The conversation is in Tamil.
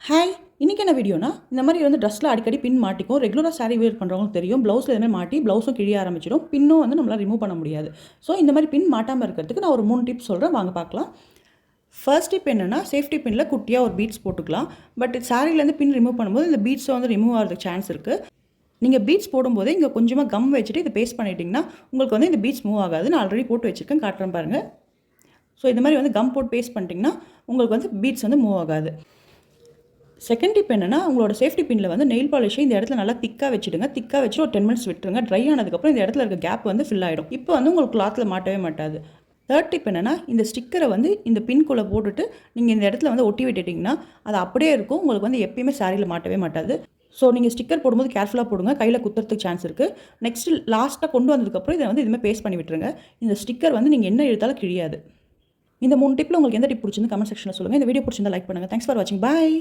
ஹாய், இன்றைக்கி என்ன வீடியோனா இந்த மாதிரி வந்து ட்ரெஸ்ஸில் அடிக்கடி பின் மாட்டிக்கும். ரெகுலராக சாரீ வேர் பண்ணுறவங்களுக்கு தெரியும். ப்ளவுஸில் எதுவுமே மாட்டி ப்ளவுஸும் கிழிய ஆரம்பிச்சிடும். பின்னும் வந்து நம்மளால் ரிமூவ் பண்ண முடியாது. ஸோ இந்த மாதிரி பின் மாட்டாமல் இருக்கிறதுக்கு நான் ஒரு 3 டிப்ஸ் சொல்கிறேன், வாங்க பார்க்கலாம். ஃபர்ஸ்ட் டிப் என்னென்னா, சேஃப்டி பின்னில் குட்டியாக ஒரு பீட்ஸ் போட்டுக்கலாம். பட் சாரீலேருந்து பின் ரிமூவ் பண்ணும்போது இந்த பீட்ஸை வந்து ரிமூவ் ஆகிறதுக்கு சான்ஸ் இருக்குது. நீங்கள் பீட்ஸ் போடும்போதே இங்கே கொஞ்சமாக கம் வச்சுட்டு இதை பேஸ்ட் பண்ணிட்டீங்கன்னா உங்களுக்கு வந்து இந்த பீட்ஸ் மூவ் ஆகாது. நான் ஆல்ரெடி போட்டு வச்சுருக்கேன், காட்டுறேன் பாருங்கள். ஸோ இந்த மாதிரி வந்து கம் போட்டு பேஸ்ட் பண்ணிட்டீங்கன்னா உங்களுக்கு வந்து பீட்ஸ் வந்து மூவ் ஆகாது. செகண்ட் டிப் என்னென்னா, உங்களோட சேஃப்டி பின்னில் வந்து நெயில் பாலிஷை இந்த இடத்துல நல்லா திக்காக வச்சுடுங்க. திக்காக வச்சுட்டு ஒரு 10 மினிட்ஸ் விட்டுருங்க. ட்ரை ஆனதுக்கப்புறம் இந்த இடத்துல இருக்க கேப் வந்து ஃபில் ஆகிடும். இப்போ வந்து உங்களுக்கு கிளாத்தில் மாட்டவே மாட்டாது. தேர்ட் டிப் என்னென்னா, இந்த ஸ்டிக்கரை வந்து இந்த பின்குள்ளே போட்டுட்டு நீங்கள் இந்த இடத்துல வந்து ஒட்டி விட்டுட்டிங்கன்னா அது அப்படியே இருக்கும். உங்களுக்கு வந்து எப்பயுமே சாரியில் மாட்டவே மாட்டாது. ஸோ நீங்கள் ஸ்டிக்கர் போடும்போது கேர்ஃபுல்லாக போடுங்க, கையில் குத்துறதுக்கு சான்ஸ் இருக்குது. நெக்ஸ்ட்டு லாஸ்ட்டாக கொண்டு வந்ததுக்கப்புறம் இதை வந்து இதுமாதிரி பேஸ்ட் பண்ணி விட்டுருங்க. இந்த ஸ்டிக்கர் வந்து நீங்கள் என்ன இழுத்தாலும் கிழியாது. இந்த 3 டிப்பில் உங்களுக்கு எந்த டிப் பிடிச்சிருந்து கமெண்ட் செக்ஷனில் சொல்லுங்கள். இந்த வீடியோ பிடிச்சிருந்தா லைக் பண்ணுங்கள். தேங்க்ஸ் ஃபார் வாட்சிங். பாய்.